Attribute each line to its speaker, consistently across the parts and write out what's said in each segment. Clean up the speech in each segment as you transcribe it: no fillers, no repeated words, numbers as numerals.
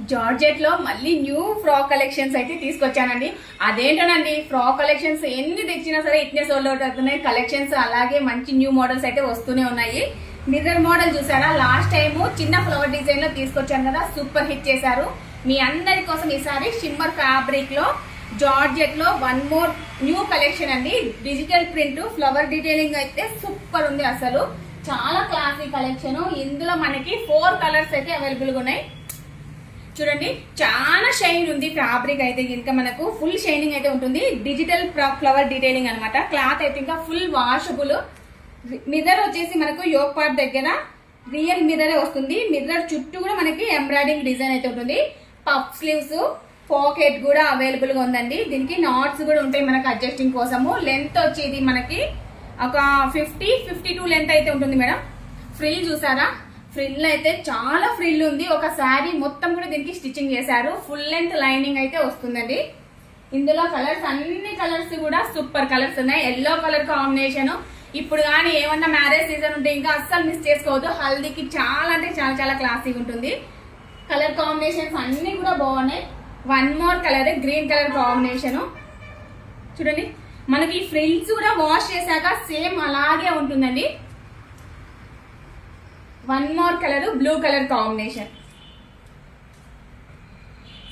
Speaker 1: Georgette లో మళ్ళీ new frock collections అయితే తీసుకొచ్చానండి. అదేంటోనండి, ఫ్రాక్ కలెక్షన్స్ ఎన్ని తెచ్చినా సరే ఇట్నే సోల్డ్ అవుట్ అవుతున్నాయి. కలెక్షన్స్ అలాగే మంచి న్యూ మోడల్స్ అయితే వస్తూనే ఉన్నాయి. మిర్రర్ మోడల్ చూసారా, లాస్ట్ టైం చిన్న ఫ్లవర్ డిజైన్ లో తీసుకొచ్చాను కదా, సూపర్ హిట్ చేశారు. మీ అందరి కోసం ఈసారి షిమ్మర్ ఫ్యాబ్రిక్ లో జార్జెట్ లో వన్ మోర్ న్యూ కలెక్షన్ అండి. డిజిటల్ ప్రింట్ ఫ్లవర్ డీటెయిలింగ్ అయితే సూపర్ ఉంది. అసలు చాలా క్లాసీ కలెక్షన్. ఇందులో మనకి 4 కలర్స్ అయితే అవైలబుల్ గా ఉన్నాయి. చూడండి, చాలా షైన్ ఉంది ఫ్యాబ్రిక్ అయితే. ఇంకా మనకు ఫుల్ షైనింగ్ అయితే ఉంటుంది. డిజిటల్ ఫ్లవర్ డీటెయిలింగ్ అనమాట. క్లాత్ అయితే ఇంకా ఫుల్ వాషబుల్. మిర్రర్ వచ్చేసి మనకు యోక్ పార్ట్ దగ్గర రియల్ మిర్రర్ వస్తుంది. మిర్రర్ చుట్టూ కూడా మనకి ఎంబ్రాయిడింగ్ డిజైన్ అయితే ఉంటుంది. పఫ్ స్లీవ్స్, పాకెట్ కూడా అవైలబుల్ గా ఉందండి. దీనికి నాట్స్ కూడా ఉంటాయి మనకు అడ్జస్టింగ్ కోసము. లెంత్ వచ్చేది మనకి ఒక 50-52 లెంత్ అయితే ఉంటుంది మేడం. ఫ్రిల్ చూసారా, ఫ్రిల్ అయితే చాలా ఫ్రిల్ ఉంది. ఒక శారీ మొత్తం కూడా దీనికి స్టిచ్చింగ్ చేశారు. ఫుల్ లెంత్ లైనింగ్ అయితే వస్తుందండి. ఇందులో కలర్స్ అన్ని కలర్స్ కూడా సూపర్ కలర్స్ ఉన్నాయి. Yellow colour combination. ఇప్పుడు కానీ ఏమన్నా మ్యారేజ్ సీజన్ ఉంటే ఇంకా అస్సలు మిస్ చేసుకోవద్దు. హల్దీకి చాలా అంటే చాలా చాలా క్లాసీగా ఉంటుంది. కలర్ కాంబినేషన్స్ అన్ని కూడా బాగున్నాయి. One more colour green colour combination. చూడండి, మనకి ఫ్రిల్స్ కూడా వాష్ చేశాక సేమ్ అలాగే ఉంటుందండి. One more colour blue colour combination.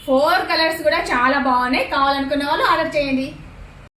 Speaker 1: 4 colours కూడా చాలా బాగున్నాయి. కావాలనుకున్న వాళ్ళు ఆర్డర్ చేయండి.